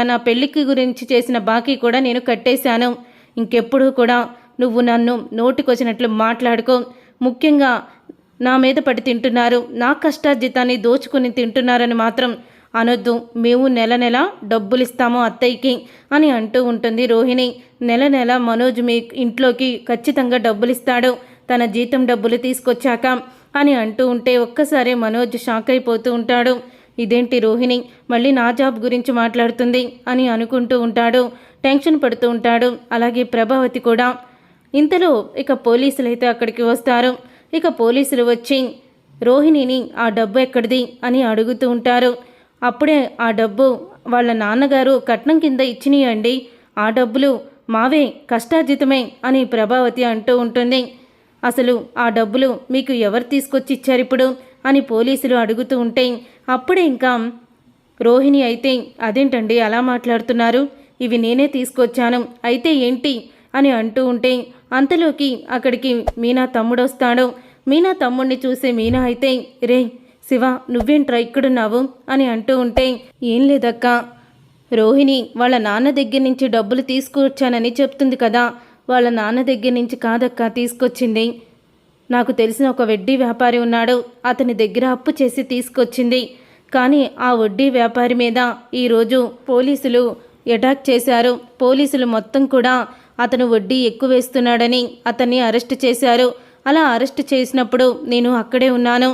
నా పెళ్లికి గురించి చేసిన బాకీ కూడా నేను కట్టేశాను. ఇంకెప్పుడు కూడా నువ్వు నన్ను నోటికొచ్చినట్లు మాట్లాడుకో. ముఖ్యంగా నా మీద పడి తింటున్నారు, నా కష్టార్జితాన్ని దోచుకుని తింటున్నారని మాత్రం అనొద్దు. మేము నెల నెల డబ్బులు ఇస్తాము అత్తయ్యకి అని అంటూ ఉంటుంది రోహిణి. నెల నెల మనోజ్ మీ ఇంట్లోకి ఖచ్చితంగా డబ్బులు ఇస్తాడు, తన జీతం డబ్బులు తీసుకొచ్చాక అని అంటూ ఉంటే ఒక్కసారి మనోజ్ షాక్ అయిపోతూ ఉంటాడు. ఇదేంటి రోహిణి మళ్ళీ నా జాబ్ గురించి మాట్లాడుతుంది అని అనుకుంటూ ఉంటాడు, టెన్షన్ పడుతూ ఉంటాడు. అలాగే ప్రభావతి కూడా. ఇంతలో ఇక పోలీసులు అయితే అక్కడికి వస్తారు. ఇక పోలీసులు వచ్చి రోహిణిని ఆ డబ్బు ఎక్కడిది అని అడుగుతూ ఉంటారు. అప్పుడే ఆ డబ్బు వాళ్ళ నాన్నగారు కట్నం కింద ఇచ్చినాయండి, ఆ డబ్బులు మావే, కష్టార్జితమే అని ప్రభావతి అంటూ ఉంటుంది. అసలు ఆ డబ్బులు మీకు ఎవరు తీసుకొచ్చి ఇచ్చారు ఇప్పుడు అని పోలీసులు అడుగుతూ ఉంటే అప్పుడే ఇంకా రోహిణి అయితే అదేంటండి అలా మాట్లాడుతున్నారు, ఇవి నేనే తీసుకొచ్చాను అయితే ఏంటి అని అంటూ ఉంటే అంతలోకి అక్కడికి మీనా తమ్ముడు వస్తాడు. మీనా తమ్ముడిని చూసే మీనా అయితే రే శివ నువ్వేంట్రా ఇక్కడున్నావు అని అంటూ ఉంటే ఏం లేదక్క, రోహిణి వాళ్ళ నాన్న దగ్గర నుంచి డబ్బులు తీసుకొచ్చానని చెప్తుంది కదా, వాళ్ళ నాన్న దగ్గర నుంచి కాదక్క తీసుకొచ్చింది, నాకు తెలిసిన ఒక వడ్డీ వ్యాపారి ఉన్నాడు, అతని దగ్గర అప్పు చేసి తీసుకొచ్చింది. కానీ ఆ వడ్డీ వ్యాపారి మీద ఈరోజు పోలీసులు అటాక్ చేశారు. పోలీసులు మొత్తం కూడా అతను వడ్డీ ఎక్కువ వేస్తున్నాడని అతన్ని అరెస్ట్ చేశారు. అలా అరెస్ట్ చేసినప్పుడు నేను అక్కడే ఉన్నాను.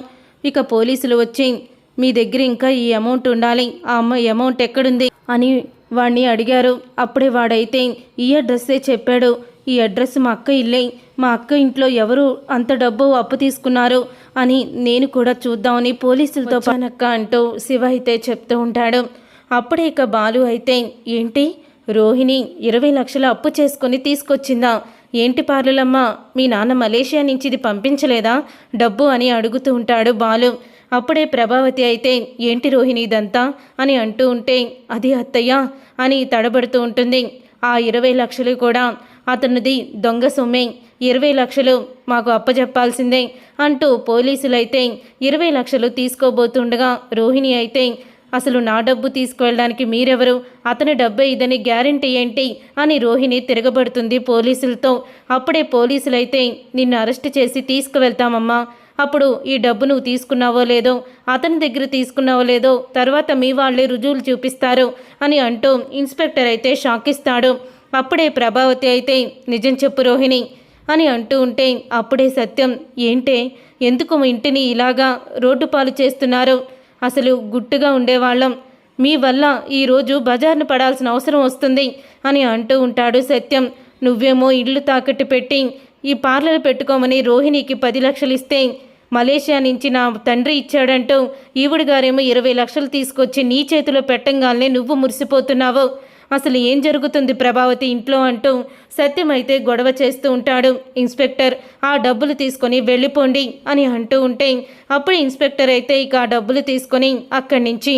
ఇక పోలీసులు వచ్చి మీ దగ్గర ఇంకా ఈ అమౌంట్ ఉండాలి, ఆ అమౌంట్ ఎక్కడుంది అని వాడిని అడిగారు. అప్పుడే వాడైతే ఈ అడ్రస్సే చెప్పాడు, ఈ అడ్రస్ మా అక్క ఇల్లే, మా అక్క ఇంట్లో ఎవరు అంత డబ్బు అప్పు తీసుకున్నారు అని నేను కూడా చూద్దామని పోలీసులతో పనక్క అంటూ శివ అయితే చెప్తూ ఉంటాడు. అప్పుడే ఇక బాలు అయితే ఏంటి రోహిణి 20 లక్షల అప్పు చేసుకొని తీసుకొచ్చిందా, ఏంటి పార్లలమ్మ మీ నాన్న మలేషియా నుంచి ఇది పంపించలేదా డబ్బు అని అడుగుతూ ఉంటాడు బాలు. అప్పుడే ప్రభావతి అయితే ఏంటి రోహిణి ఇదంతా అని అంటూ ఉంటే అది అత్తయ్య అని తడబడుతూ ఉంటుంది. ఆ 20 లక్షలు కూడా అతనిది దొంగ సొమ్మే, 20 లక్షలు మాకు అప్పచెప్పాల్సిందే అంటూ పోలీసులైతే 20 లక్షలు తీసుకోబోతుండగా రోహిణి అయితే అసలు నా డబ్బు తీసుకువెళ్ళడానికి మీరెవరు, అతని డబ్బే ఇదని గ్యారెంటీ ఏంటి అని రోహిణి తిరగబడుతుంది పోలీసులతో. అప్పుడే పోలీసులైతే నిన్ను అరెస్ట్ చేసి తీసుకువెళ్తామమ్మా, అప్పుడు ఈ డబ్బు నువ్వు తీసుకున్నావో లేదో, అతని దగ్గర తీసుకున్నావో లేదో తర్వాత మీ వాళ్ళే రుజువులు చూపిస్తారు అని అంటూ ఇన్స్పెక్టర్ అయితే షాక్ ఇస్తాడు. అప్పుడే ప్రభావతి అయితే నిజం చెప్పు రోహిణి అని అంటూ ఉంటే అప్పుడే సత్యం ఏంటే ఎందుకు ఇంటిని ఇలాగా రోడ్డు పాలు చేస్తున్నారు, అసలు గుట్టుగా ఉండేవాళ్ళం, మీ వల్ల ఈరోజు బజార్ను పడాల్సిన అవసరం వస్తుంది అని అంటూ ఉంటాడు సత్యం. నువ్వేమో ఇల్లు తాకట్టు పెట్టి ఈ పార్లర్ పెట్టుకోమని రోహిణికి 10 లక్షలు ఇస్తే మలేషియా నుంచి నా తండ్రి ఇచ్చాడంటూ ఈవిడ గారేమో 20 లక్షలు తీసుకొచ్చి నీ చేతిలో పెట్టంగానే నువ్వు మురిసిపోతున్నావు, అసలు ఏం జరుగుతుంది ప్రభావతి ఇంట్లో అంటూ సత్యం అయితే గొడవ చేస్తూ ఉంటాడు. ఇన్స్పెక్టర్ ఆ డబ్బులు తీసుకొని వెళ్ళిపోండి అని అంటూ ఉంటే అప్పుడు ఇన్స్పెక్టర్ అయితే ఇక ఆ డబ్బులు తీసుకొని అక్కడి నుంచి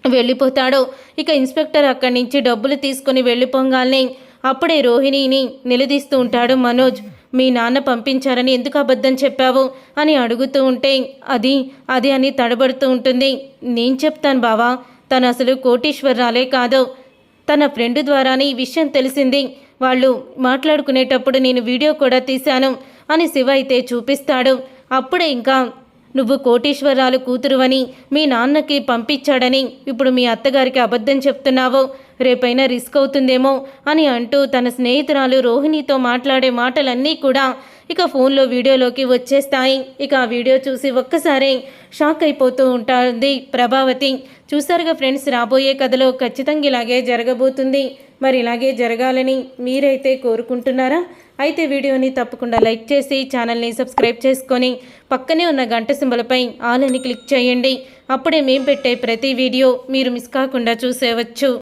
వెళ్ళిపోతాడు. ఇక ఇన్స్పెక్టర్ అక్కడి నుంచి డబ్బులు తీసుకొని వెళ్ళిపోగానే అప్పుడే రోహిణిని నిలదీస్తూ ఉంటాడు మనోజ్. మీ నాన్న పంపించారని ఎందుకు అబద్ధం చెప్పావు అని అడుగుతూ ఉంటే అది అని తడబడుతూ ఉంటుంది. నేను చెప్తాను బావా, తను అసలు కోటీశ్వరరాలే కాదు, తన ఫ్రెండ్ ద్వారానే ఈ విషయం తెలిసింది, వాళ్ళు మాట్లాడుకునేటప్పుడు నేను వీడియో కూడా తీశాను అని శివ అయితే చూపిస్తాడు. అప్పుడే ఇంకా నువ్వు కోటీశ్వరరాలు కూతురువని మీ నాన్నకి పంపించాడని ఇప్పుడు మీ అత్తగారికి అబద్ధం చెప్తున్నావు, రేపైనా రిస్క్ అవుతుందేమో అని అంటూ తన స్నేహితురాలు రోహిణితో మాట్లాడే మాటలన్నీ కూడా ఇక ఫోన్లో వీడియోలోకి వచ్చేస్తాయి. ఇక ఆ వీడియో చూసి ఒక్కసారి షాక్ అయిపోతూ ఉంటుంది ప్రభావతి. చూసారుగా ఫ్రెండ్స్, రాబోయే కథలో ఖచ్చితంగా ఇలాగే జరగబోతుంది. మరి ఇలాగే జరగాలని మీరైతే కోరుకుంటున్నారా? అయితే వీడియోని తప్పకుండా లైక్ చేసి ఛానల్ని సబ్స్క్రైబ్ చేసుకొని పక్కనే ఉన్న గంట సింబల్పై ఆల్ అని క్లిక్ చేయండి. అప్పుడే మేము పెట్టే ప్రతి వీడియో మీరు మిస్ కాకుండా చూసేవచ్చు.